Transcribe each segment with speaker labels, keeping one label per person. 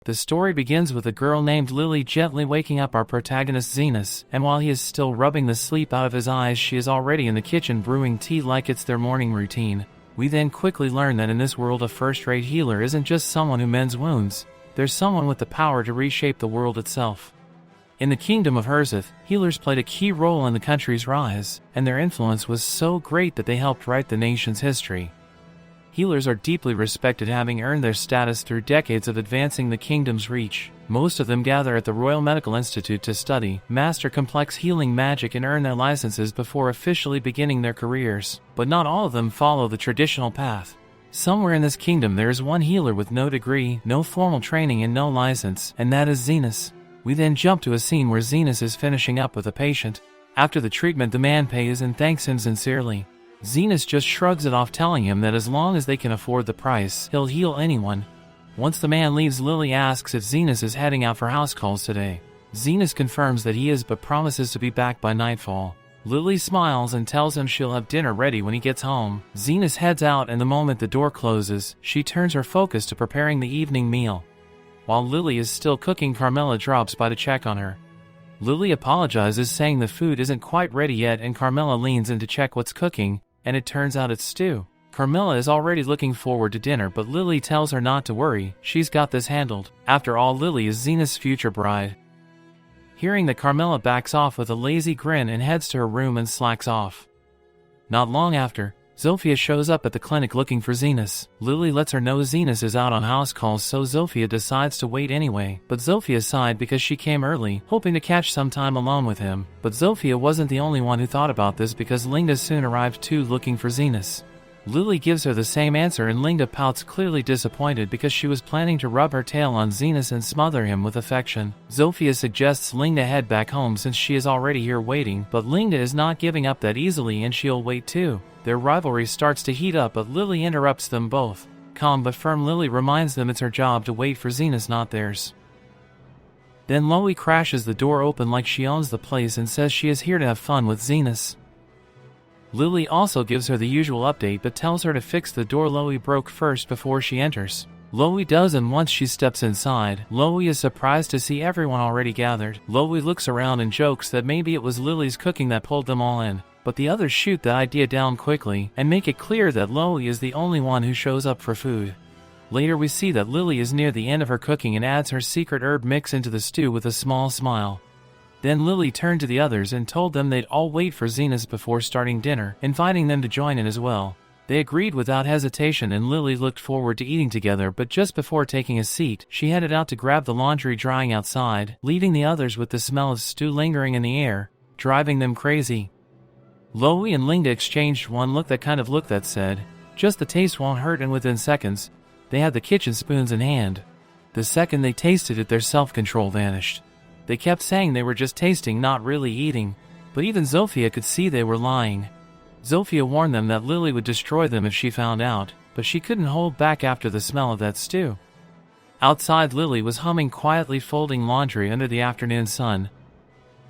Speaker 1: The story begins with a girl named Lily gently waking up our protagonist Zenas, and while he is still rubbing the sleep out of his eyes, she is already in the kitchen brewing tea like it's their morning routine. We then quickly learn that in this world a first-rate healer isn't just someone who mends wounds, there's someone with the power to reshape the world itself. In the kingdom of Herzith, healers played a key role in the country's rise, and their influence was so great that they helped write the nation's history. Healers are deeply respected, having earned their status through decades of advancing the kingdom's reach. Most of them gather at the Royal Medical Institute to study, master complex healing magic, and earn their licenses before officially beginning their careers. But not all of them follow the traditional path. Somewhere in this kingdom there is one healer with no degree, no formal training, and no license, and that is Zenas. We then jump to a scene where Zenas is finishing up with a patient. After the treatment, the man pays and thanks him sincerely. Zenas just shrugs it off, telling him that as long as they can afford the price, he'll heal anyone. Once the man leaves, Lily asks if Zenas is heading out for house calls today. Zenas confirms that he is, but promises to be back by nightfall. Lily smiles and tells him she'll have dinner ready when he gets home. Zenas heads out, and the moment the door closes, she turns her focus to preparing the evening meal. While Lily is still cooking, Carmela drops by to check on her. Lily apologizes, saying the food isn't quite ready yet, and Carmela leans in to check what's cooking, and it turns out it's stew. Carmela is already looking forward to dinner, but Lily tells her not to worry, she's got this handled. After all, Lily is Zenas' future bride. Hearing that, Carmela backs off with a lazy grin and heads to her room and slacks off. Not long after, Zofia shows up at the clinic looking for Zenas. Lily lets her know Zenas is out on house calls, so Zofia decides to wait anyway. But Zofia sighed because she came early, hoping to catch some time alone with him. But Zofia wasn't the only one who thought about this, because Linda soon arrived too, looking for Zenas. Lily gives her the same answer, and Linda pouts, clearly disappointed because she was planning to rub her tail on Zenas and smother him with affection. Zofia suggests Linda head back home since she is already here waiting, but Linda is not giving up that easily, and she'll wait too. Their rivalry starts to heat up, but Lily interrupts them both. Calm but firm, Lily reminds them it's her job to wait for Zenas, not theirs. Then Lily crashes the door open like she owns the place and says she is here to have fun with Zenas. Lily also gives her the usual update, but tells her to fix the door Lily broke first before she enters. Lily does, and once she steps inside, Lily is surprised to see everyone already gathered. Lily looks around and jokes that maybe it was Lily's cooking that pulled them all in. But the others shoot the idea down quickly and make it clear that Lily is the only one who shows up for food. Later we see that Lily is near the end of her cooking and adds her secret herb mix into the stew with a small smile. Then Lily turned to the others and told them they'd all wait for Zenas before starting dinner, inviting them to join in as well. They agreed without hesitation, and Lily looked forward to eating together, but just before taking a seat, she headed out to grab the laundry drying outside, leaving the others with the smell of stew lingering in the air, driving them crazy. Lily and Linda exchanged one look, that kind of look that said, "Just the taste won't hurt," and within seconds, they had the kitchen spoons in hand. The second they tasted it, their self-control vanished. They kept saying they were just tasting, not really eating, but even Zofia could see they were lying. Zofia warned them that Lily would destroy them if she found out, but she couldn't hold back after the smell of that stew. Outside, Lily was humming quietly, folding laundry under the afternoon sun,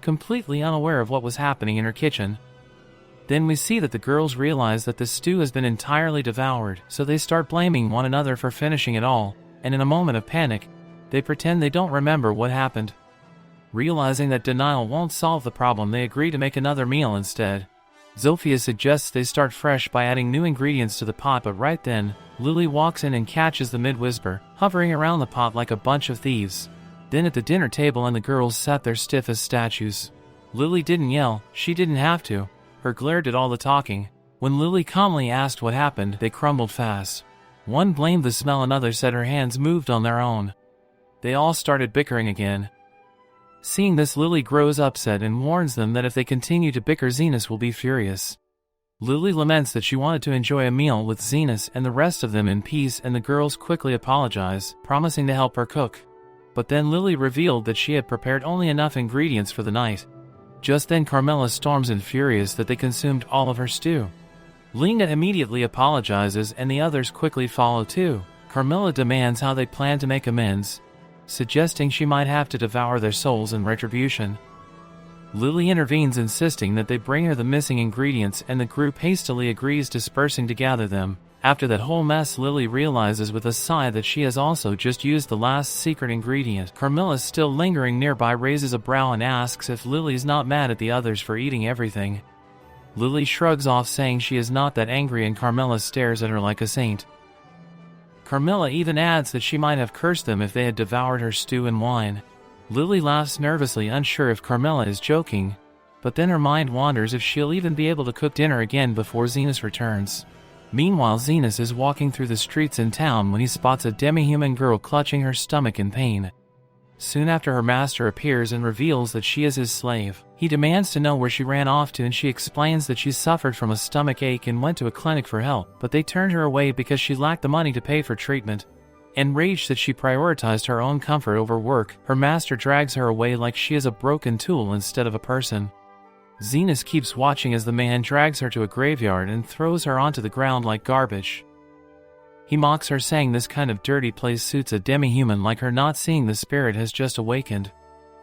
Speaker 1: completely unaware of what was happening in her kitchen. Then we see that the girls realize that the stew has been entirely devoured, so they start blaming one another for finishing it all, and in a moment of panic, they pretend they don't remember what happened. Realizing that denial won't solve the problem, they agree to make another meal instead. Zofia suggests they start fresh by adding new ingredients to the pot, but right then, Lily walks in and catches the mid-whisper, hovering around the pot like a bunch of thieves. Then at the dinner table, and the girls sat there stiff as statues. Lily didn't yell, she didn't have to. Her glare did all the talking. When Lily calmly asked what happened, they crumbled fast. One blamed the smell, another said her hands moved on their own. They all started bickering again. Seeing this, Lily grows upset and warns them that if they continue to bicker, Zenas will be furious. Lily laments that she wanted to enjoy a meal with Zenas and the rest of them in peace, and the girls quickly apologize, promising to help her cook. But then Lily revealed that she had prepared only enough ingredients for the night. Just then Carmela storms in, furious that they consumed all of her stew. Linda immediately apologizes, and the others quickly follow too. Carmela demands how they plan to make amends, suggesting she might have to devour their souls in retribution. Lily intervenes, insisting that they bring her the missing ingredients, and the group hastily agrees, dispersing to gather them. After that whole mess, Lily realizes with a sigh that she has also just used the last secret ingredient. Carmilla, still lingering nearby, raises a brow and asks if Lily's not mad at the others for eating everything. Lily shrugs off, saying she is not that angry, and Carmilla stares at her like a saint. Carmilla even adds that she might have cursed them if they had devoured her stew and wine. Lily laughs nervously, unsure if Carmilla is joking, but then her mind wanders if she'll even be able to cook dinner again before Zenas returns. Meanwhile, Zenas is walking through the streets in town when he spots a demi-human girl clutching her stomach in pain. Soon after, her master appears and reveals that she is his slave. He demands to know where she ran off to, and she explains that she suffered from a stomach ache and went to a clinic for help, but they turned her away because she lacked the money to pay for treatment. Enraged that she prioritized her own comfort over work, her master drags her away like she is a broken tool instead of a person. Zenas keeps watching as the man drags her to a graveyard and throws her onto the ground like garbage. He mocks her, saying this kind of dirty place suits a demi-human like her, not seeing the spirit has just awakened.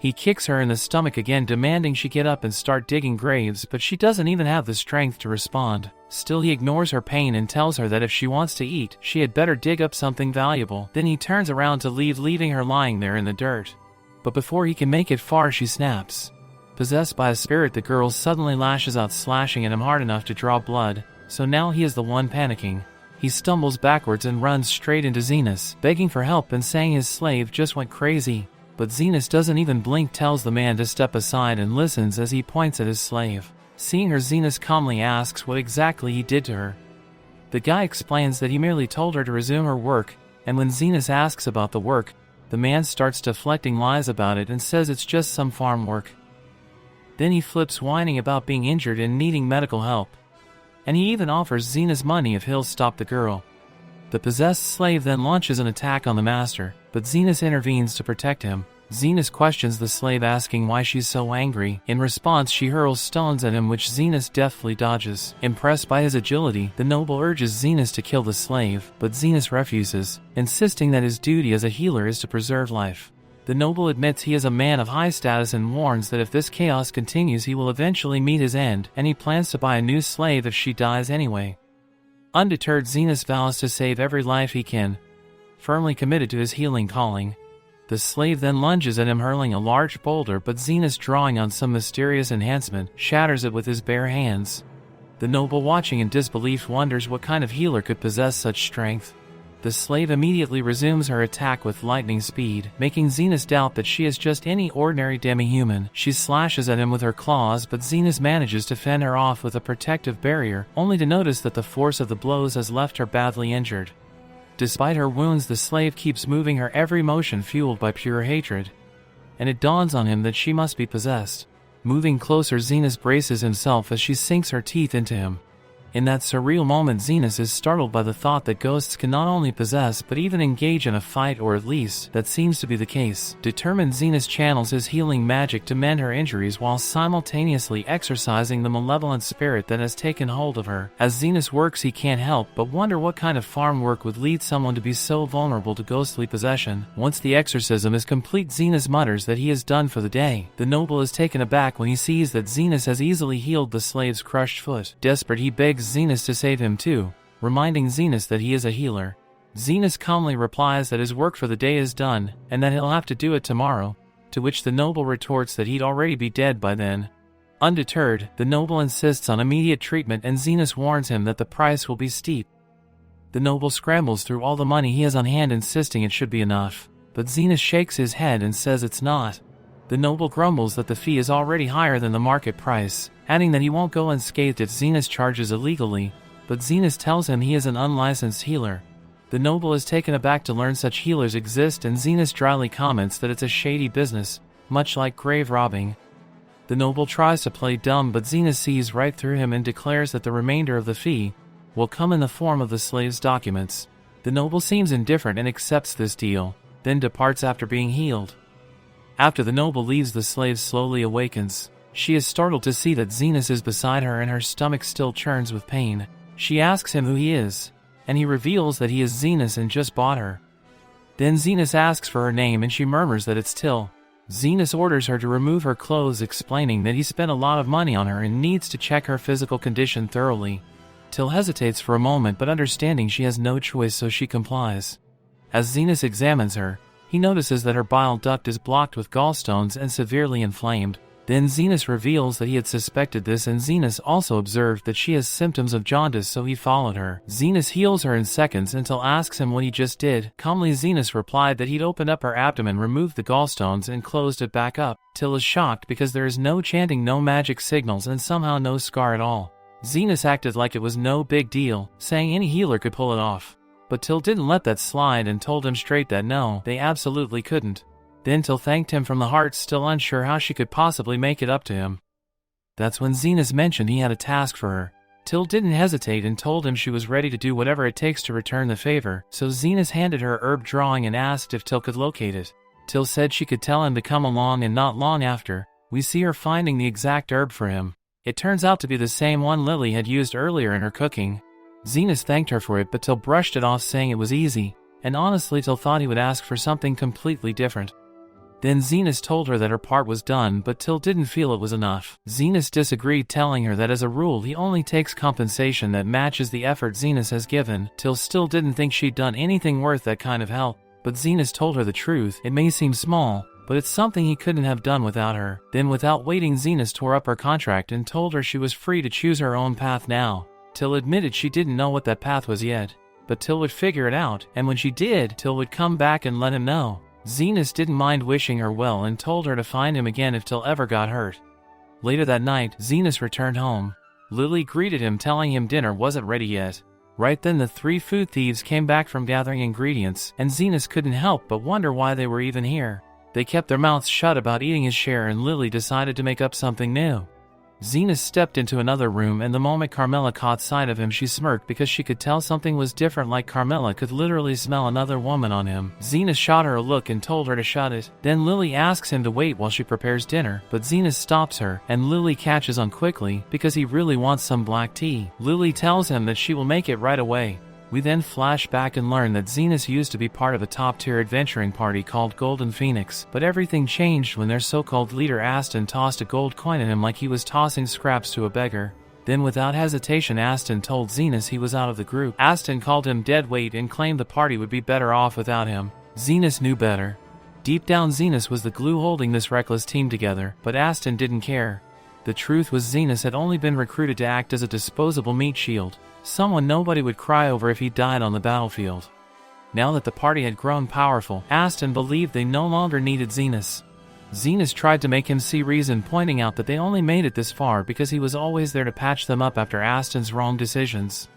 Speaker 1: He kicks her in the stomach again, demanding she get up and start digging graves, but she doesn't even have the strength to respond. Still, he ignores her pain and tells her that if she wants to eat, she had better dig up something valuable. Then he turns around to leave, leaving her lying there in the dirt. But before he can make it far, she snaps. Possessed by a spirit, the girl suddenly lashes out, slashing at him hard enough to draw blood, so now he is the one panicking. He stumbles backwards and runs straight into Zenas, begging for help and saying his slave just went crazy. But Zenas doesn't even blink, tells the man to step aside, and listens as he points at his slave. Seeing her, Zenas calmly asks what exactly he did to her. The guy explains that he merely told her to resume her work, and when Zenas asks about the work, the man starts deflecting lies about it and says it's just some farm work. Then he flips, whining about being injured and needing medical help. And he even offers Zenas money if he'll stop the girl. The possessed slave then launches an attack on the master, but Zenas intervenes to protect him. Zenas questions the slave, asking why she's so angry. In response, she hurls stones at him, which Zenas deftly dodges. Impressed by his agility, the noble urges Zenas to kill the slave, but Zenas refuses, insisting that his duty as a healer is to preserve life. The noble admits he is a man of high status and warns that if this chaos continues, he will eventually meet his end, and he plans to buy a new slave if she dies anyway. Undeterred, Zenas vows to save every life he can, firmly committed to his healing calling. The slave then lunges at him, hurling a large boulder, but Zenas, drawing on some mysterious enhancement, shatters it with his bare hands. The noble, watching in disbelief, wonders what kind of healer could possess such strength. The slave immediately resumes her attack with lightning speed, making Zenas doubt that she is just any ordinary demi-human. She slashes at him with her claws, but Zenas manages to fend her off with a protective barrier, only to notice that the force of the blows has left her badly injured. Despite her wounds, the slave keeps moving, her every motion fueled by pure hatred. And it dawns on him that she must be possessed. Moving closer, Zenas braces himself as she sinks her teeth into him. In that surreal moment, Zenas is startled by the thought that ghosts can not only possess but even engage in a fight, or at least, that seems to be the case. Determined, Zenas channels his healing magic to mend her injuries while simultaneously exorcising the malevolent spirit that has taken hold of her. As Zenas works, he can't help but wonder what kind of farm work would lead someone to be so vulnerable to ghostly possession. Once the exorcism is complete, Zenas mutters that he is done for the day. The noble is taken aback when he sees that Zenas has easily healed the slave's crushed foot. Desperate, he begs Zenas to save him too, reminding Zenas that he is a healer. Zenas calmly replies that his work for the day is done, and that he'll have to do it tomorrow, to which the noble retorts that he'd already be dead by then. Undeterred, the noble insists on immediate treatment, and Zenas warns him that the price will be steep. The noble scrambles through all the money he has on hand, insisting it should be enough, but Zenas shakes his head and says it's not. The noble grumbles that the fee is already higher than the market price, adding that he won't go unscathed if Zenas charges illegally, but Zenas tells him he is an unlicensed healer. The noble is taken aback to learn such healers exist, and Zenas dryly comments that it's a shady business, much like grave robbing. The noble tries to play dumb, but Zenas sees right through him and declares that the remainder of the fee will come in the form of the slave's documents. The noble seems indifferent and accepts this deal, then departs after being healed. After the noble leaves, the slave slowly awakens. She is startled to see that Zenas is beside her, and her stomach still churns with pain. She asks him who he is, and he reveals that he is Zenas and just bought her. Then Zenas asks for her name, and she murmurs that it's Till. Zenas orders her to remove her clothes, explaining that he spent a lot of money on her and needs to check her physical condition thoroughly. Till hesitates for a moment but understanding she has no choice so she complies. As Zenas examines her, he notices that her bile duct is blocked with gallstones and severely inflamed. Then Zenas reveals that he had suspected this, and Zenas also observed that she has symptoms of jaundice, so he followed her. Zenas heals her in seconds until asks him what he just did. Calmly Zenas replied that he'd opened up her abdomen, removed the gallstones and closed it back up. Till is shocked because there is no chanting, no magic signals, and somehow no scar at all. Zenas acted like it was no big deal, saying any healer could pull it off. But Till didn't let that slide and told him straight that no, they absolutely couldn't. Then Till thanked him from the heart, still unsure how she could possibly make it up to him. That's when Zenas mentioned he had a task for her. Till didn't hesitate and told him she was ready to do whatever it takes to return the favor, so Zenas handed her herb drawing and asked if Till could locate it. Till said she could tell him to come along, and not long after, we see her finding the exact herb for him. It turns out to be the same one Lily had used earlier in her cooking. Zenas thanked her for it, but Till brushed it off, saying it was easy, and honestly Till thought he would ask for something completely different. Then Zenas told her that her part was done, but Till didn't feel it was enough. Zenas disagreed, telling her that as a rule he only takes compensation that matches the effort Zenas has given. Till still didn't think she'd done anything worth that kind of help, but Zenas told her the truth. It may seem small, but it's something he couldn't have done without her. Then without waiting, Zenas tore up her contract and told her she was free to choose her own path now. Till admitted she didn't know what that path was yet, but Till would figure it out, and when she did, Till would come back and let him know. Zenas didn't mind wishing her well and told her to find him again if Till ever got hurt. Later that night, Zenas returned home. Lily greeted him, telling him dinner wasn't ready yet. Right then the three food thieves came back from gathering ingredients, and Zenas couldn't help but wonder why they were even here. They kept their mouths shut about eating his share, and Lily decided to make up something new. Zenas stepped into another room, and the moment Carmela caught sight of him she smirked because she could tell something was different, like Carmela could literally smell another woman on him. Zenas shot her a look and told her to shut it. Then Lily asks him to wait while she prepares dinner, but Zenas stops her, and Lily catches on quickly because he really wants some black tea. Lily tells him that she will make it right away. We then flash back and learn that Zenas used to be part of a top-tier adventuring party called Golden Phoenix, but everything changed when their so-called leader Aston tossed a gold coin at him like he was tossing scraps to a beggar. Then without hesitation Aston told Zenas he was out of the group. Aston called him dead weight and claimed the party would be better off without him. Zenas knew better. Deep down Zenas was the glue holding this reckless team together, but Aston didn't care. The truth was Zenas had only been recruited to act as a disposable meat shield. Someone nobody would cry over if he died on the battlefield. Now that the party had grown powerful, Aston believed they no longer needed Zenas. Zenas tried to make him see reason, pointing out that they only made it this far because he was always there to patch them up after Aston's wrong decisions.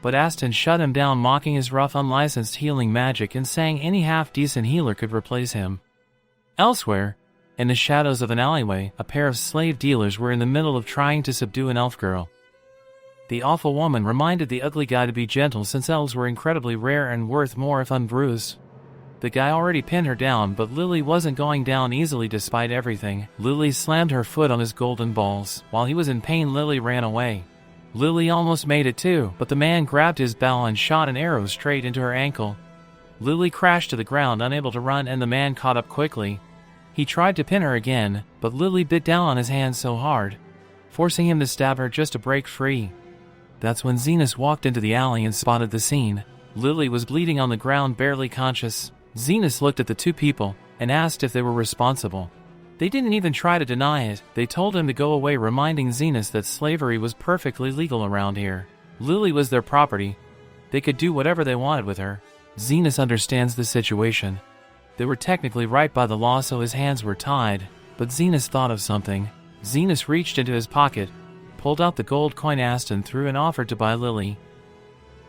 Speaker 1: But Aston shut him down, mocking his rough, unlicensed healing magic and saying any half-decent healer could replace him. Elsewhere, in the shadows of an alleyway, a pair of slave dealers were in the middle of trying to subdue an elf girl. The awful woman reminded the ugly guy to be gentle since elves were incredibly rare and worth more if unbruised. The guy already pinned her down, but Lily wasn't going down easily despite everything. Lily slammed her foot on his golden balls. While he was in pain, Lily ran away. Lily almost made it too, but the man grabbed his bow and shot an arrow straight into her ankle. Lily crashed to the ground, unable to run, and the man caught up quickly. He tried to pin her again, but Lily bit down on his hand so hard, forcing him to stab her just to break free. That's when Zenas walked into the alley and spotted the scene. Lily was bleeding on the ground, barely conscious. Zenas looked at the two people and asked if they were responsible. They didn't even try to deny it. They told him to go away, reminding Zenas that slavery was perfectly legal around here. Lily was their property. They could do whatever they wanted with her. Zenas understands the situation. They were technically right by the law, so his hands were tied. But Zenas thought of something. Zenas reached into his pocket, pulled out the gold coin Aston threw, and offered to buy Lily.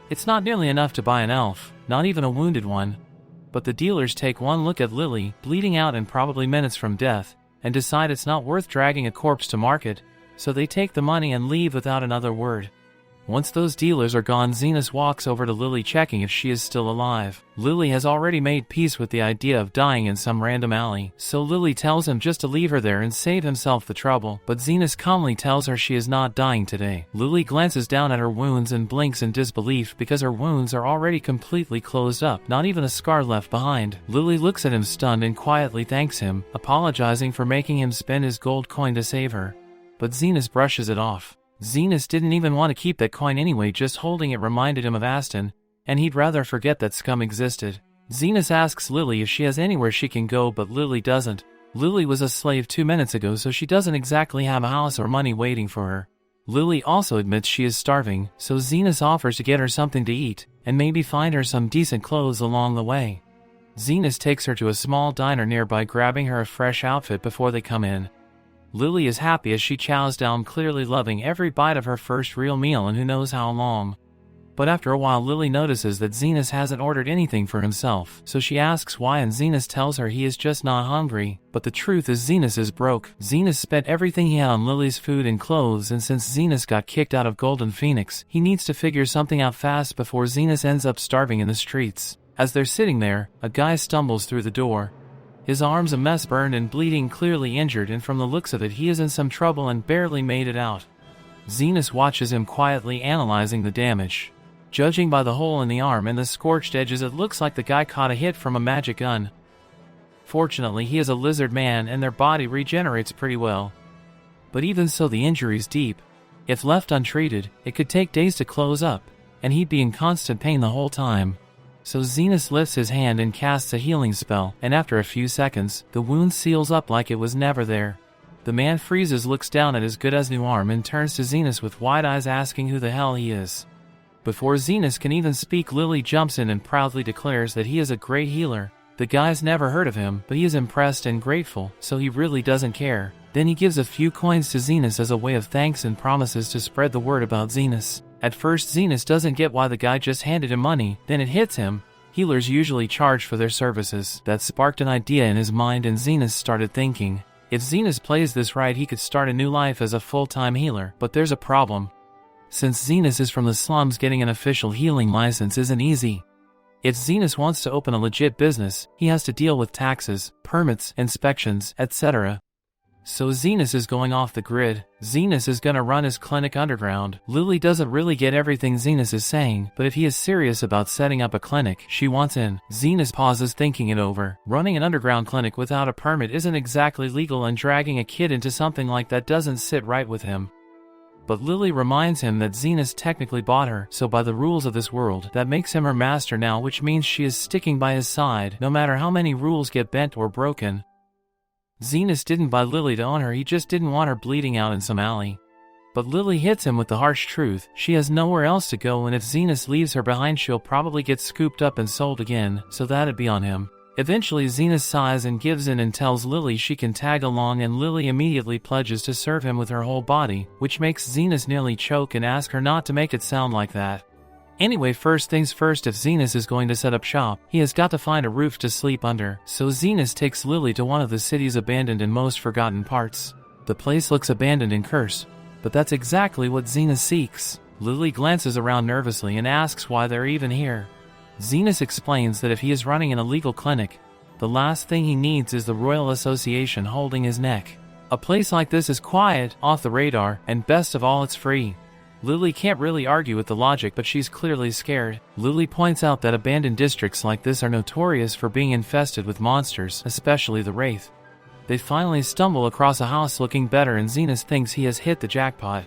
Speaker 1: It's not nearly enough to buy an elf, not even a wounded one. But the dealers take one look at Lily, bleeding out and probably minutes from death, and decide it's not worth dragging a corpse to market, so they take the money and leave without another word. Once those dealers are gone, Zenas walks over to Lily, checking if she is still alive. Lily has already made peace with the idea of dying in some random alley, so Lily tells him just to leave her there and save himself the trouble, but Zenas calmly tells her she is not dying today. Lily glances down at her wounds and blinks in disbelief because her wounds are already completely closed up, not even a scar left behind. Lily looks at him stunned and quietly thanks him, apologizing for making him spend his gold coin to save her. But Zenas brushes it off. Zenas didn't even want to keep that coin anyway, just holding it reminded him of Aston, and he'd rather forget that scum existed. Zenas asks Lily if she has anywhere she can go, but Lily doesn't. Lily was a slave 2 minutes ago, so she doesn't exactly have a house or money waiting for her. Lily also admits she is starving, so Zenas offers to get her something to eat, and maybe find her some decent clothes along the way. Zenas takes her to a small diner nearby, grabbing her a fresh outfit before they come in. Lily is happy as she chows down, clearly loving every bite of her first real meal in who knows how long. But after a while, Lily notices that Zenas hasn't ordered anything for himself, so she asks why, and Zenas tells her he is just not hungry. But the truth is Zenas is broke. Zenas spent everything he had on Lily's food and clothes, and since Zenas got kicked out of Golden Phoenix, he needs to figure something out fast before Zenas ends up starving in the streets. As they're sitting there, a guy stumbles through the door. His arm's a mess, burned and bleeding, clearly injured, and from the looks of it he is in some trouble and barely made it out. Zenas watches him quietly, analyzing the damage. Judging by the hole in the arm and the scorched edges, it looks like the guy caught a hit from a magic gun. Fortunately, he is a lizard man and their body regenerates pretty well. But even so, the injury's deep. If left untreated, it could take days to close up, and he'd be in constant pain the whole time. So Zenas lifts his hand and casts a healing spell, and after a few seconds, the wound seals up like it was never there. The man freezes, looks down at his good-as-new arm, and turns to Zenas with wide eyes, asking who the hell he is. Before Zenas can even speak, Lily jumps in and proudly declares that he is a great healer. The guy's never heard of him, but he is impressed and grateful, so he really doesn't care. Then he gives a few coins to Zenas as a way of thanks and promises to spread the word about Zenas. At first, Zenas doesn't get why the guy just handed him money, then it hits him. Healers usually charge for their services. That sparked an idea in his mind, and Zenas started thinking, if Zenas plays this right, he could start a new life as a full-time healer. But there's a problem. Since Zenas is from the slums, getting an official healing license isn't easy. If Zenas wants to open a legit business, he has to deal with taxes, permits, inspections, etc. So Zenas is going off the grid. Zenas is gonna run his clinic underground. Lily doesn't really get everything Zenas is saying, but if he is serious about setting up a clinic, she wants in. Zenas pauses, thinking it over. Running an underground clinic without a permit isn't exactly legal, and dragging a kid into something like that doesn't sit right with him. But Lily reminds him that Zenas technically bought her, so by the rules of this world, that makes him her master now, which means she is sticking by his side, no matter how many rules get bent or broken. Zenas didn't buy Lily to own her, he just didn't want her bleeding out in some alley. But Lily hits him with the harsh truth. She has nowhere else to go, and if Zenas leaves her behind, she'll probably get scooped up and sold again, so that'd be on him. Eventually, Zenas sighs and gives in and tells Lily she can tag along, and Lily immediately pledges to serve him with her whole body, which makes Zenas nearly choke and ask her not to make it sound like that. Anyway, first things first, if Zenas is going to set up shop, he has got to find a roof to sleep under, so Zenas takes Lily to one of the city's abandoned and most forgotten parts. The place looks abandoned and cursed, but that's exactly what Zenas seeks. Lily glances around nervously and asks why they're even here. Zenas explains that if he is running an illegal clinic, the last thing he needs is the Royal Association holding his neck. A place like this is quiet, off the radar, and best of all, it's free. Lily can't really argue with the logic, but she's clearly scared. Lily points out that abandoned districts like this are notorious for being infested with monsters, especially the Wraith. They finally stumble across a house looking better, and Zenas thinks he has hit the jackpot.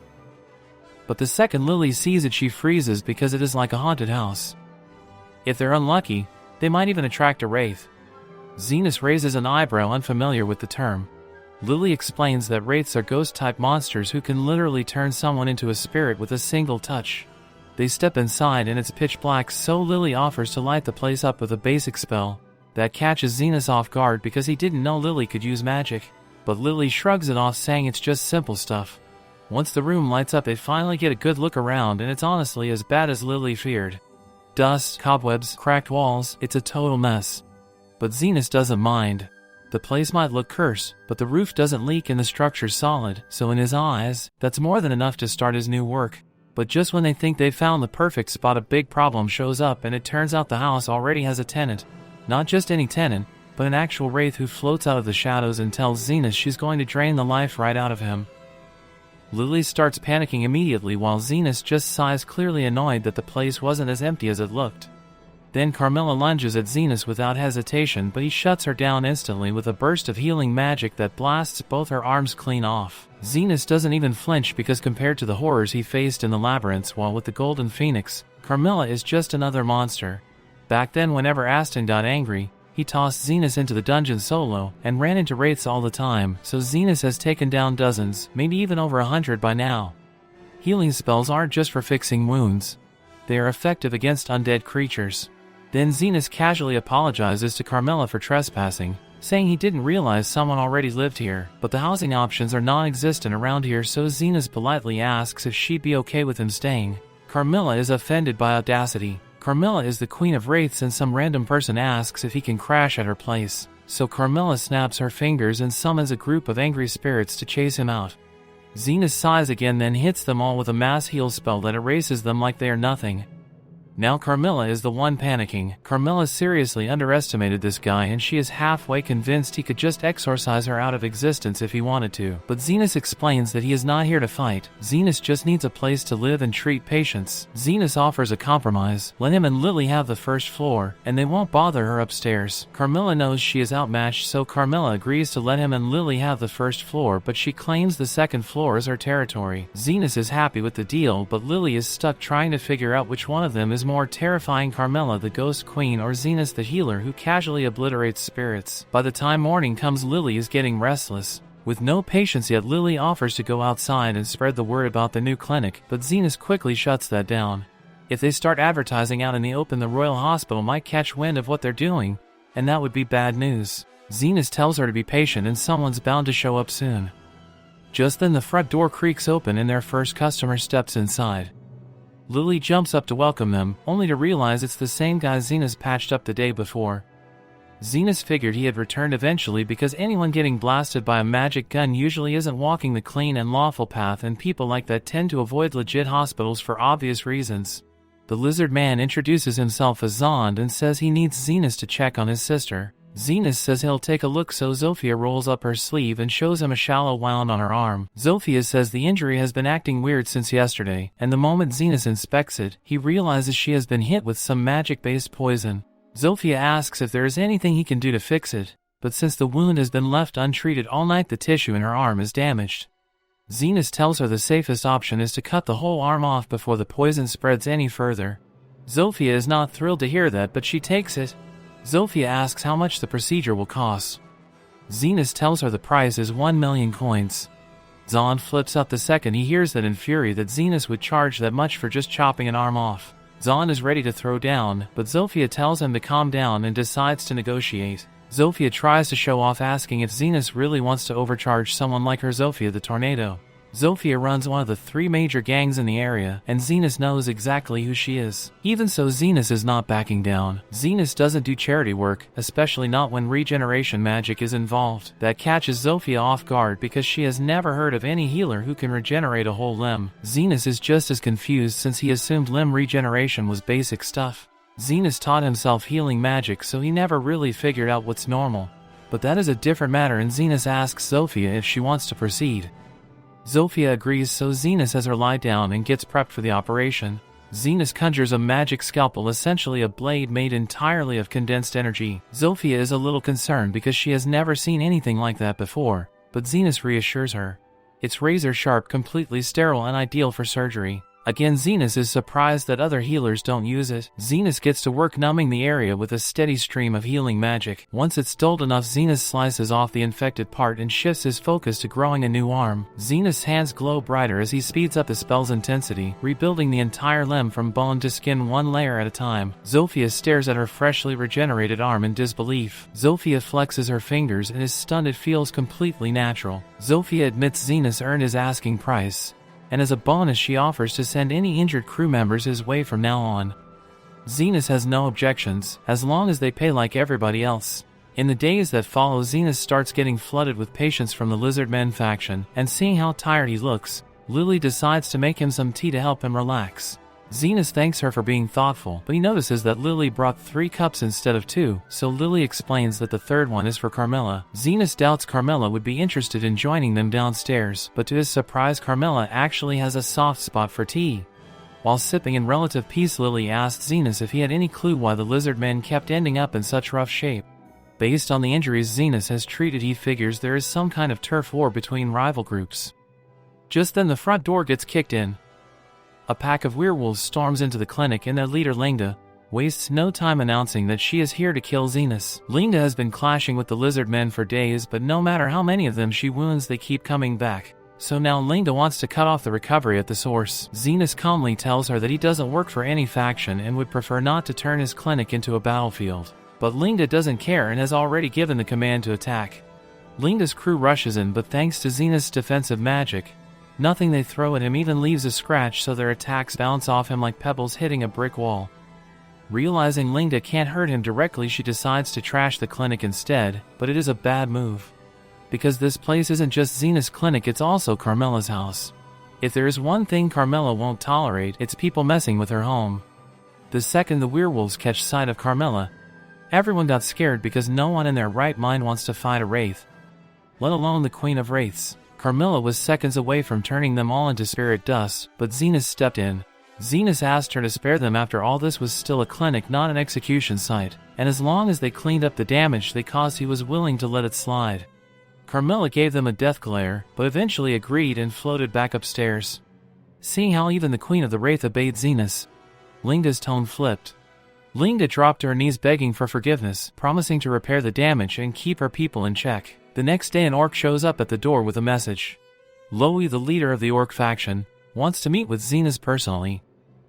Speaker 1: But the second Lily sees it, she freezes because it is like a haunted house. If they're unlucky, they might even attract a wraith. Zenas raises an eyebrow, unfamiliar with the term. Lily explains that wraiths are ghost-type monsters who can literally turn someone into a spirit with a single touch. They step inside and it's pitch black, so Lily offers to light the place up with a basic spell. That catches Zenas off guard because he didn't know Lily could use magic. But Lily shrugs it off, saying it's just simple stuff. Once the room lights up, they finally get a good look around, and it's honestly as bad as Lily feared. Dust, cobwebs, cracked walls, it's a total mess. But Zenas doesn't mind. The place might look cursed, but the roof doesn't leak and the structure's solid, so in his eyes, that's more than enough to start his new work. But just when they think they've found the perfect spot, a big problem shows up, and it turns out the house already has a tenant. Not just any tenant, but an actual wraith who floats out of the shadows and tells Zenas she's going to drain the life right out of him. Lily starts panicking immediately, while Zenas just sighs, clearly annoyed that the place wasn't as empty as it looked. Then Carmilla lunges at Zenus without hesitation, but he shuts her down instantly with a burst of healing magic that blasts both her arms clean off. Zenus doesn't even flinch because compared to the horrors he faced in the labyrinths while with the Golden Phoenix, Carmilla is just another monster. Back then, whenever Aston got angry, he tossed Zenus into the dungeon solo and ran into wraiths all the time, so Zenus has taken down dozens, maybe even over 100 by now. Healing spells aren't just for fixing wounds. They are effective against undead creatures. Then Zenus casually apologizes to Carmilla for trespassing, saying he didn't realize someone already lived here, but the housing options are non-existent around here, so Zenus politely asks if she'd be okay with him staying. Carmilla is offended by audacity. Carmilla is the queen of wraiths and some random person asks if he can crash at her place, so Carmilla snaps her fingers and summons a group of angry spirits to chase him out. Zenus sighs again, then hits them all with a mass heal spell that erases them like they are nothing. Now Carmilla is the one panicking. Carmilla seriously underestimated this guy and she is halfway convinced he could just exorcise her out of existence if he wanted to. But Zenus explains that he is not here to fight. Zenus just needs a place to live and treat patients. Zenus offers a compromise. Let him and Lily have the first floor, and they won't bother her upstairs. Carmilla knows she is outmatched, so Carmilla agrees to let him and Lily have the first floor, but she claims the second floor is her territory. Zenus is happy with the deal, but Lily is stuck trying to figure out which one of them is more terrifying, Carmilla the Ghost Queen or Zenus the healer who casually obliterates spirits. By the time morning comes, Lily is getting restless. With no patience yet, Lily offers to go outside and spread the word about the new clinic, but Zenus quickly shuts that down. If they start advertising out in the open, the Royal Hospital might catch wind of what they're doing, and that would be bad news. Zenus tells her to be patient and someone's bound to show up soon. Just then the front door creaks open and their first customer steps inside. Lily jumps up to welcome them, only to realize it's the same guy Zenus patched up the day before. Zenus figured he had returned eventually because anyone getting blasted by a magic gun usually isn't walking the clean and lawful path, and people like that tend to avoid legit hospitals for obvious reasons. The lizard man introduces himself as Zond and says he needs Zenus to check on his sister. Zenus says he'll take a look, so Zofia rolls up her sleeve and shows him a shallow wound on her arm. Zofia says the injury has been acting weird since yesterday, and the moment Zenus inspects it, he realizes she has been hit with some magic-based poison. Zofia asks if there is anything he can do to fix it, but since the wound has been left untreated all night, the tissue in her arm is damaged. Zenus tells her the safest option is to cut the whole arm off before the poison spreads any further. Zofia is not thrilled to hear that, but she takes it. Zofia asks how much the procedure will cost. Zenus tells her the price is 1 million coins. Zond flips out the second he hears that in fury that Zenus would charge that much for just chopping an arm off. Zond is ready to throw down, but Zofia tells him to calm down and decides to negotiate. Zofia tries to show off, asking if Zenus really wants to overcharge someone like her. Zofia the Tornado. Zofia runs one of the 3 major gangs in the area, and Zenus knows exactly who she is. Even so, Zenus is not backing down. Zenus doesn't do charity work, especially not when regeneration magic is involved. That catches Zofia off guard because she has never heard of any healer who can regenerate a whole limb. Zenus is just as confused since he assumed limb regeneration was basic stuff. Zenus taught himself healing magic, so he never really figured out what's normal. But that is a different matter, and Zenus asks Zofia if she wants to proceed. Zofia agrees, so Zenus has her lie down and gets prepped for the operation. Zenus conjures a magic scalpel, essentially a blade made entirely of condensed energy. Zofia is a little concerned because she has never seen anything like that before, but Zenus reassures her. It's razor sharp, completely sterile, and ideal for surgery. Again, Zenus is surprised that other healers don't use it. Zenus gets to work numbing the area with a steady stream of healing magic. Once it's dulled enough, Zenus slices off the infected part and shifts his focus to growing a new arm. Zenus' hands glow brighter as he speeds up the spell's intensity, rebuilding the entire limb from bone to skin, one layer at a time. Zofia stares at her freshly regenerated arm in disbelief. Zofia flexes her fingers and is stunned. It feels completely natural. Zofia admits Zenus earned his asking price, and as a bonus she offers to send any injured crew members his way from now on. Zenus has no objections, as long as they pay like everybody else. In the days that follow, Zenus starts getting flooded with patients from the Lizardmen faction, and seeing how tired he looks, Lily decides to make him some tea to help him relax. Zenus thanks her for being thoughtful, but he notices that Lily brought 3 cups instead of 2, so Lily explains that the third one is for Carmilla. Zenus doubts Carmilla would be interested in joining them downstairs, but to his surprise, Carmilla actually has a soft spot for tea. While sipping in relative peace, Lily asked Zenus if he had any clue why the lizard men kept ending up in such rough shape. Based on the injuries Zenus has treated, he figures there is some kind of turf war between rival groups. Just then the front door gets kicked in. A pack of werewolves storms into the clinic and their leader Linda wastes no time announcing that she is here to kill Zenus. Linda has been clashing with the lizard men for days, but no matter how many of them she wounds, they keep coming back. So now Linda wants to cut off the recovery at the source. Zenus calmly tells her that he doesn't work for any faction and would prefer not to turn his clinic into a battlefield. But Linda doesn't care and has already given the command to attack. Linda's crew rushes in, but thanks to Zenus' defensive magic, nothing they throw at him even leaves a scratch, so their attacks bounce off him like pebbles hitting a brick wall. Realizing Linda can't hurt him directly, she decides to trash the clinic instead, but it is a bad move. Because this place isn't just Zenus' clinic, it's also Carmela's house. If there is one thing Carmela won't tolerate, it's people messing with her home. The second the werewolves catch sight of Carmela, everyone got scared because no one in their right mind wants to fight a wraith, let alone the Queen of Wraiths. Carmela was seconds away from turning them all into spirit dust, but Zenus stepped in. Zenus asked her to spare them. After all, this was still a clinic, not an execution site, and as long as they cleaned up the damage they caused, he was willing to let it slide. Carmela gave them a death glare, but eventually agreed and floated back upstairs. Seeing how even the Queen of the Wraith obeyed Zenus, Linda's tone flipped. Linda dropped to her knees begging for forgiveness, promising to repair the damage and keep her people in check. The next day an orc shows up at the door with a message. Loey, the leader of the orc faction, wants to meet with Zenus personally.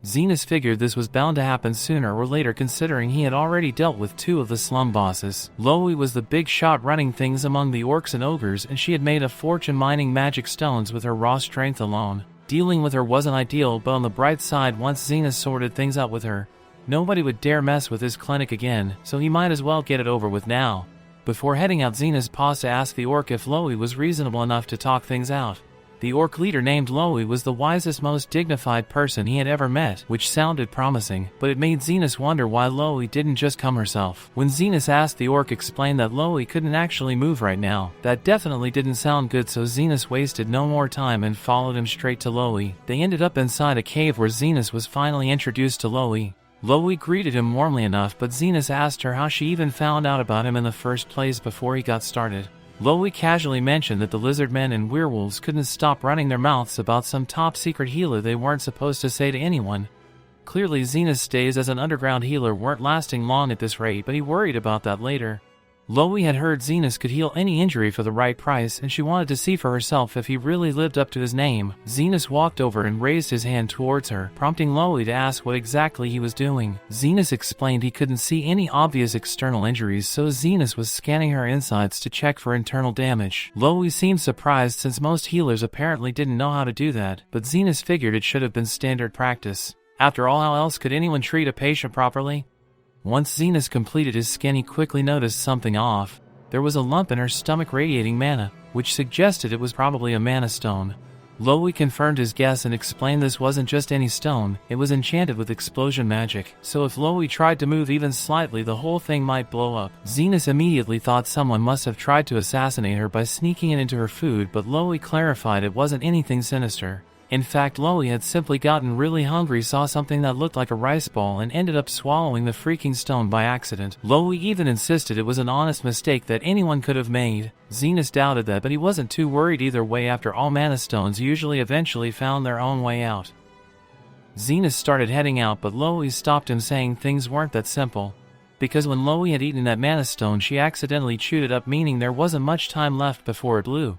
Speaker 1: Zenus figured this was bound to happen sooner or later, considering he had already dealt with two of the slum bosses. Loey was the big shot running things among the orcs and ogres, and she had made a fortune mining magic stones with her raw strength alone. Dealing with her wasn't ideal, but on the bright side, once Zenus sorted things out with her, nobody would dare mess with his clinic again, so he might as well get it over with now. Before heading out, Zenus paused to ask the orc if Loey was reasonable enough to talk things out. The orc leader named Loey was the wisest, most dignified person he had ever met, which sounded promising, but it made Zenus wonder why Loey didn't just come herself. When Zenus asked, the orc explained that Loey couldn't actually move right now. That definitely didn't sound good, so Zenus wasted no more time and followed him straight to Loey. They ended up inside a cave where Zenus was finally introduced to Loey. Loey greeted him warmly enough, but Zenus asked her how she even found out about him in the first place before he got started. Loey casually mentioned that the lizard men and werewolves couldn't stop running their mouths about some top-secret healer they weren't supposed to say to anyone. Clearly Zenus' days as an underground healer weren't lasting long at this rate, but he worried about that later. Loey had heard Zenus could heal any injury for the right price, and she wanted to see for herself if he really lived up to his name. Zenus walked over and raised his hand towards her, prompting Loey to ask what exactly he was doing. Zenus explained he couldn't see any obvious external injuries, so Zenus was scanning her insides to check for internal damage. Loey seemed surprised since most healers apparently didn't know how to do that, but Zenus figured it should have been standard practice. After all, how else could anyone treat a patient properly? Once Zenus completed his scan, he quickly noticed something off. There was a lump in her stomach radiating mana, which suggested it was probably a mana stone. Loey confirmed his guess and explained this wasn't just any stone, it was enchanted with explosion magic, so if Loey tried to move even slightly, the whole thing might blow up. Zenus immediately thought someone must have tried to assassinate her by sneaking it into her food, but Loey clarified it wasn't anything sinister. In fact, Loey had simply gotten really hungry, saw something that looked like a rice ball, and ended up swallowing the freaking stone by accident. Loey even insisted it was an honest mistake that anyone could have made. Zenus doubted that, but he wasn't too worried either way. After all, mana stones usually eventually found their own way out. Zenus started heading out, but Loey stopped him, saying things weren't that simple. Because when Loey had eaten that mana stone, she accidentally chewed it up, meaning there wasn't much time left before it blew.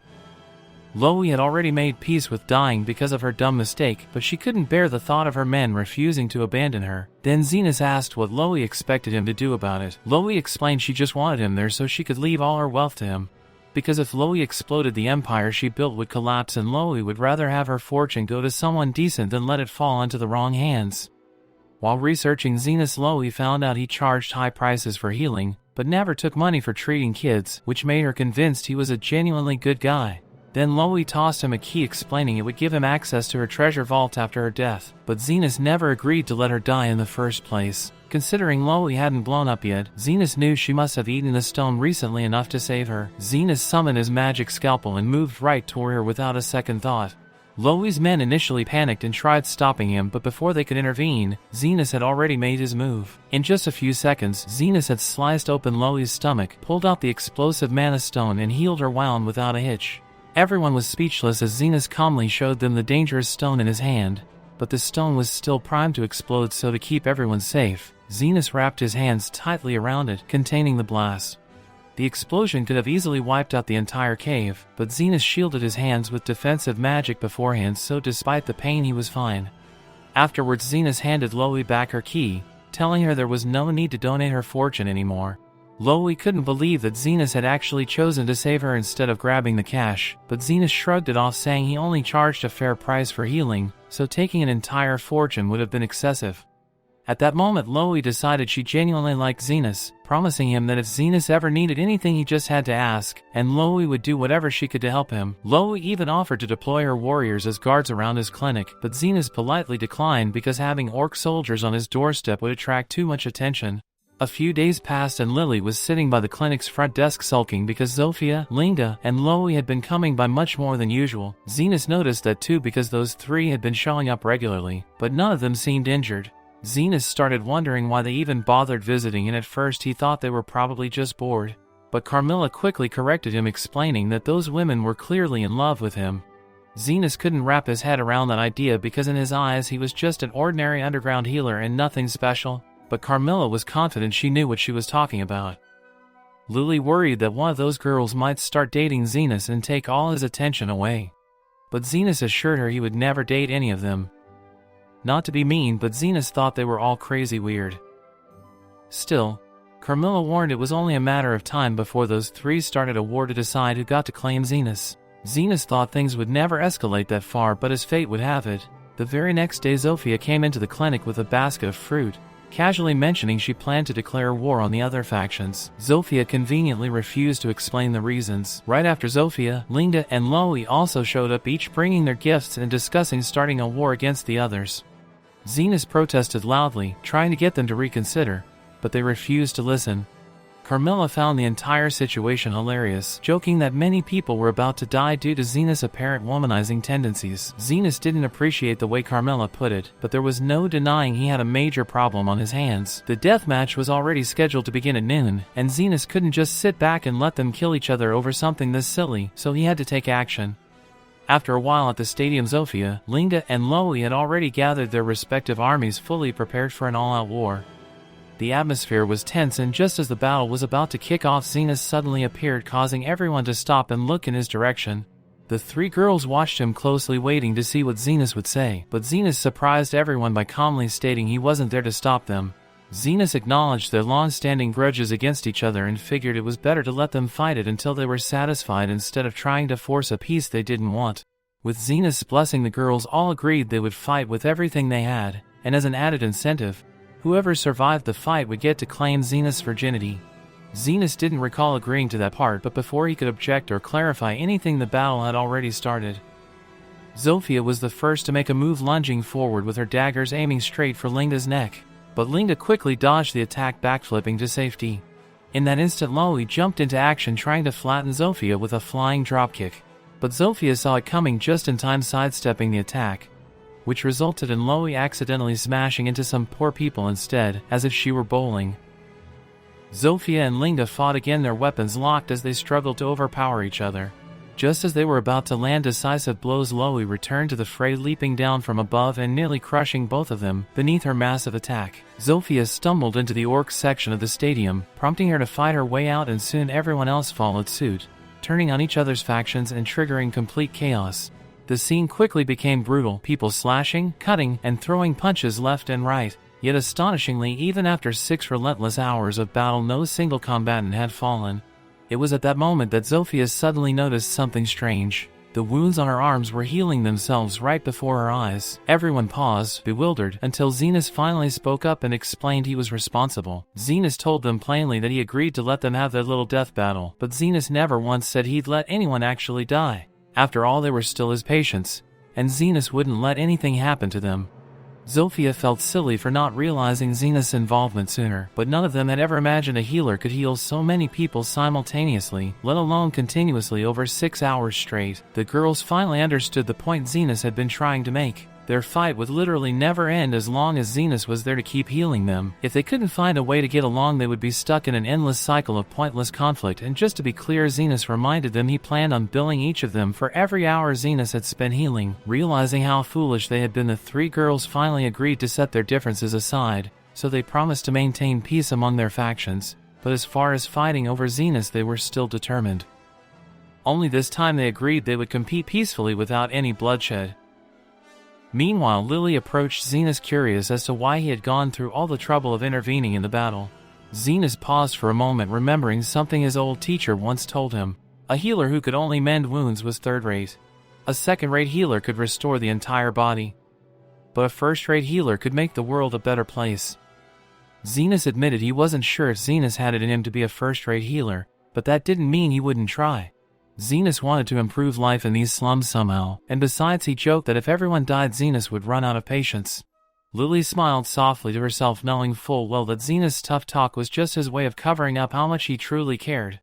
Speaker 1: Loey had already made peace with dying because of her dumb mistake, but she couldn't bear the thought of her men refusing to abandon her. Then Zenus asked what Loey expected him to do about it. Loey explained she just wanted him there so she could leave all her wealth to him. Because if Loey exploded, the empire she built would collapse, and Loey would rather have her fortune go to someone decent than let it fall into the wrong hands. While researching Zenus, Loey found out he charged high prices for healing, but never took money for treating kids, which made her convinced he was a genuinely good guy. Then Loey tossed him a key, explaining it would give him access to her treasure vault after her death, but Zenus never agreed to let her die in the first place. Considering Loey hadn't blown up yet, Zenus knew she must have eaten the stone recently enough to save her. Zenus summoned his magic scalpel and moved right toward her without a second thought. Louie's men initially panicked and tried stopping him, but before they could intervene, Zenas had already made his move. In just a few seconds, Zenas had sliced open Louie's stomach, pulled out the explosive mana stone and healed her wound without a hitch. Everyone was speechless as Zenas calmly showed them the dangerous stone in his hand, but the stone was still primed to explode, so to keep everyone safe, Zenas wrapped his hands tightly around it, containing the blast. The explosion could have easily wiped out the entire cave, but Zenas shielded his hands with defensive magic beforehand, so despite the pain he was fine. Afterwards, Zenas handed Louie back her key, telling her there was no need to donate her fortune anymore. Louie couldn't believe that Zenas had actually chosen to save her instead of grabbing the cash, but Zenas shrugged it off, saying he only charged a fair price for healing, so taking an entire fortune would have been excessive. At that moment, Louie decided she genuinely liked Zenas, promising him that if Zenas ever needed anything he just had to ask, and Louie would do whatever she could to help him. Louie even offered to deploy her warriors as guards around his clinic, but Zenas politely declined because having orc soldiers on his doorstep would attract too much attention. A few days passed and Lily was sitting by the clinic's front desk sulking because Zofia, Linda, and Louie had been coming by much more than usual. Zenas noticed that too because those three had been showing up regularly, but none of them seemed injured. Zenas started wondering why they even bothered visiting, and at first he thought they were probably just bored. But Carmilla quickly corrected him, explaining that those women were clearly in love with him. Zenas couldn't wrap his head around that idea because in his eyes he was just an ordinary underground healer and nothing special, but Carmilla was confident she knew what she was talking about. Lily worried that one of those girls might start dating Zenas and take all his attention away. But Zenas assured her he would never date any of them. Not to be mean, but Zenas thought they were all crazy weird. Still, Carmilla warned it was only a matter of time before those three started a war to decide who got to claim Zenas. Zenas thought things would never escalate that far, but as fate would have it, the very next day Zofia came into the clinic with a basket of fruit, casually mentioning she planned to declare war on the other factions. Zofia conveniently refused to explain the reasons. Right after Zofia, Linda, and Louie also showed up, each bringing their gifts and discussing starting a war against the others. Zenas protested loudly, trying to get them to reconsider, but they refused to listen. Carmilla found the entire situation hilarious, joking that many people were about to die due to Zenas' apparent womanizing tendencies. Zenas didn't appreciate the way Carmilla put it, but there was no denying he had a major problem on his hands. The deathmatch was already scheduled to begin at noon, and Zenas couldn't just sit back and let them kill each other over something this silly, so he had to take action. After a while at the stadium, Zofia, Linda, and Louie had already gathered their respective armies, fully prepared for an all-out war. The atmosphere was tense, and just as the battle was about to kick off, Zenas suddenly appeared, causing everyone to stop and look in his direction. The three girls watched him closely, waiting to see what Zenas would say, but Zenas surprised everyone by calmly stating he wasn't there to stop them. Zenas acknowledged their long-standing grudges against each other and figured it was better to let them fight it until they were satisfied instead of trying to force a peace they didn't want. With Zenas blessing, the girls all agreed they would fight with everything they had, and as an added incentive, whoever survived the fight would get to claim Zenas' virginity. Zenas didn't recall agreeing to that part, but before he could object or clarify anything, the battle had already started. Zofia was the first to make a move, lunging forward with her daggers aiming straight for Linda's neck. But Linda quickly dodged the attack, backflipping to safety. In that instant, Louie jumped into action, trying to flatten Zofia with a flying dropkick. But Zofia saw it coming just in time, sidestepping the attack, which resulted in Louie accidentally smashing into some poor people instead, as if she were bowling. Zofia and Linda fought again, their weapons locked as they struggled to overpower each other. Just as they were about to land decisive blows, Louie returned to the fray, leaping down from above and nearly crushing both of them beneath her massive attack. Zofia stumbled into the orc section of the stadium, prompting her to fight her way out, and soon everyone else followed suit, turning on each other's factions and triggering complete chaos. The scene quickly became brutal, people slashing, cutting, and throwing punches left and right. Yet astonishingly, even after 6 relentless hours of battle, no single combatant had fallen. It was at that moment that Zofia suddenly noticed something strange. The wounds on her arms were healing themselves right before her eyes. Everyone paused, bewildered, until Zenas finally spoke up and explained he was responsible. Zenas told them plainly that he agreed to let them have their little death battle, but Zenas never once said he'd let anyone actually die. After all, they were still his patients, and Zenas wouldn't let anything happen to them. Zofia felt silly for not realizing Zenith's involvement sooner, but none of them had ever imagined a healer could heal so many people simultaneously, let alone continuously over 6 hours straight. The girls finally understood the point Zenith had been trying to make. Their fight would literally never end as long as Zenith was there to keep healing them. If they couldn't find a way to get along, they would be stuck in an endless cycle of pointless conflict. And just to be clear, Zenith reminded them he planned on billing each of them for every hour Zenith had spent healing. Realizing how foolish they had been, the three girls finally agreed to set their differences aside, so they promised to maintain peace among their factions. But as far as fighting over Zenith, they were still determined. Only this time they agreed they would compete peacefully without any bloodshed. Meanwhile, Lily approached Zenith, curious as to why he had gone through all the trouble of intervening in the battle. Zenith paused for a moment, remembering something his old teacher once told him. A healer who could only mend wounds was third-rate. A second-rate healer could restore the entire body. But a first-rate healer could make the world a better place. Zenith admitted he wasn't sure if Zenith had it in him to be a first-rate healer, but that didn't mean he wouldn't try. Zenith wanted to improve life in these slums somehow, and besides he joked that if everyone died, Zenith would run out of patience. Lily smiled softly to herself, knowing full well that Zenith's tough talk was just his way of covering up how much he truly cared.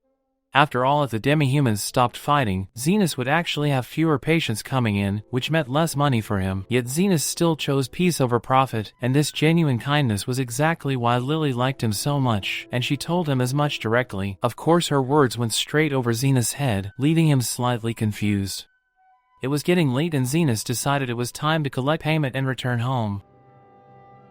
Speaker 1: After all, if the demi-humans stopped fighting, Zenith would actually have fewer patients coming in, which meant less money for him. Yet Zenith still chose peace over profit, and this genuine kindness was exactly why Lily liked him so much, and she told him as much directly. Of course, her words went straight over Zenith's head, leaving him slightly confused. It was getting late and Zenith decided it was time to collect payment and return home.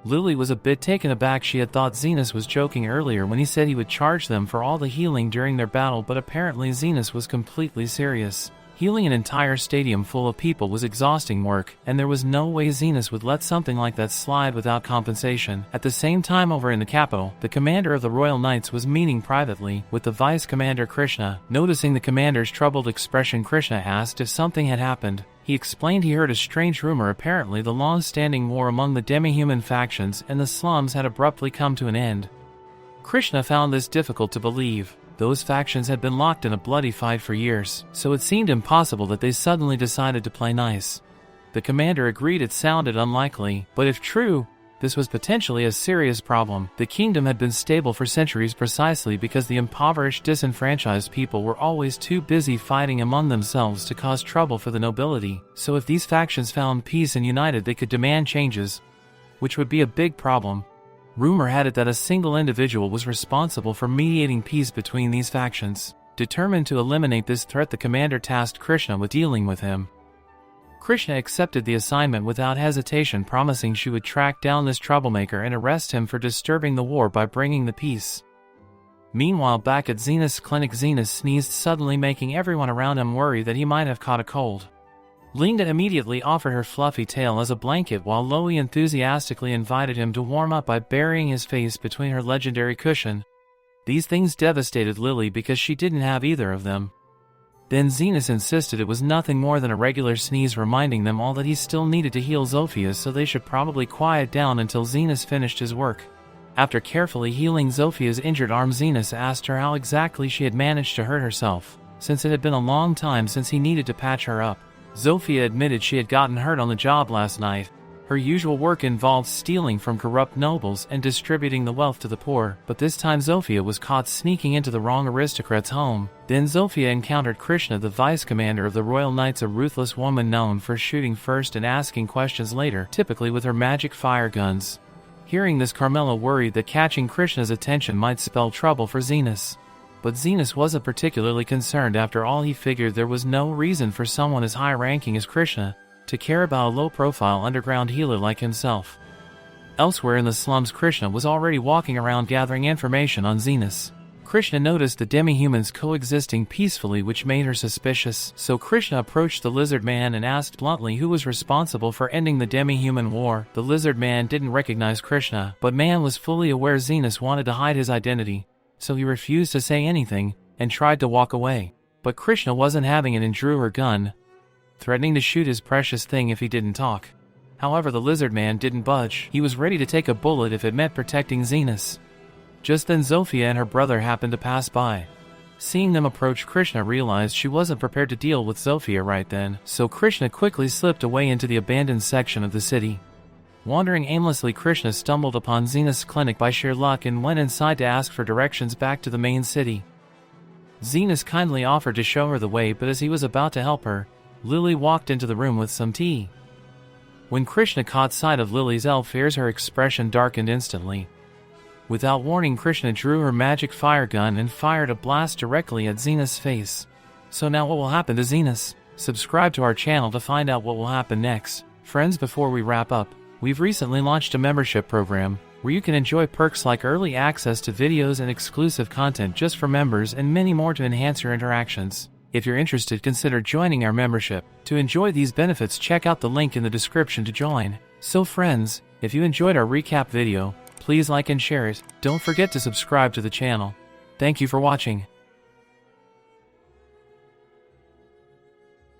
Speaker 1: Lily was a bit taken aback. She had thought Zenith was joking earlier when he said he would charge them for all the healing during their battle, but apparently Zenith was completely serious. Healing an entire stadium full of people was exhausting work, and there was no way Zenith would let something like that slide without compensation. At the same time, over in the capital, the commander of the Royal Knights was meeting privately with the vice commander Krishna. Noticing the commander's troubled expression, Krishna asked if something had happened. He explained he heard a strange rumor. Apparently the long-standing war among the demi-human factions and the slums had abruptly come to an end. Krishna found this difficult to believe. Those factions had been locked in a bloody fight for years, so it seemed impossible that they suddenly decided to play nice. The commander agreed it sounded unlikely, but if true, this was potentially a serious problem. The kingdom had been stable for centuries precisely because the impoverished, disenfranchised people were always too busy fighting among themselves to cause trouble for the nobility. So if these factions found peace and united, they could demand changes, which would be a big problem. Rumor had it that a single individual was responsible for mediating peace between these factions. Determined to eliminate this threat, the commander tasked Krishna with dealing with him. Krishna accepted the assignment without hesitation, promising she would track down this troublemaker and arrest him for disturbing the war by bringing the peace. Meanwhile, back at Zenith's clinic, Zenith sneezed suddenly, making everyone around him worry that he might have caught a cold. Linda immediately offered her fluffy tail as a blanket, while Loie enthusiastically invited him to warm up by burying his face between her legendary cushion. These things devastated Lily because she didn't have either of them. Then Zenith insisted it was nothing more than a regular sneeze, reminding them all that he still needed to heal Zofia, so they should probably quiet down until Zenith finished his work. After carefully healing Zofia's injured arm, Zenith asked her how exactly she had managed to hurt herself, since it had been a long time since he needed to patch her up. Zofia admitted she had gotten hurt on the job last night. Her usual work involved stealing from corrupt nobles and distributing the wealth to the poor, but this time Zofia was caught sneaking into the wrong aristocrat's home. Then Zofia encountered Krishna, the vice commander of the Royal Knights, a ruthless woman known for shooting first and asking questions later, typically with her magic fire guns. Hearing this, Carmela worried that catching Krishna's attention might spell trouble for Zenith. But Zenith wasn't particularly concerned. After all, he figured there was no reason for someone as high-ranking as Krishna to care about a low-profile underground healer like himself. Elsewhere in the slums, Krishna was already walking around gathering information on Zenith. Krishna noticed the demi-humans coexisting peacefully, which made her suspicious, so Krishna approached the lizard man and asked bluntly who was responsible for ending the demi-human war. The lizard man didn't recognize Krishna, but man was fully aware Zenith wanted to hide his identity, so he refused to say anything and tried to walk away. But Krishna wasn't having it and drew her gun, threatening to shoot his precious thing if he didn't talk. However, the lizard man didn't budge. He was ready to take a bullet if it meant protecting Zenith. Just then Zofia and her brother happened to pass by. Seeing them approach, Krishna realized she wasn't prepared to deal with Zofia right then, so Krishna quickly slipped away into the abandoned section of the city. Wandering aimlessly, Krishna stumbled upon Zenith's clinic by sheer luck and went inside to ask for directions back to the main city. Zenith kindly offered to show her the way, but as he was about to help her, Lily walked into the room with some tea. When Krishna caught sight of Lily's elf ears, her expression darkened instantly. Without warning, Krishna drew her magic fire gun and fired a blast directly at Zenith's face. So now what will happen to Zenith? Subscribe to our channel to find out what will happen next. Friends, before we wrap up, we've recently launched a membership program where you can enjoy perks like early access to videos and exclusive content just for members and many more to enhance your interactions. If you're interested, consider joining our membership. To enjoy these benefits, check out the link in the description to join. So friends, if you enjoyed our recap video, please like and share it. Don't forget to subscribe to the channel. Thank you for watching.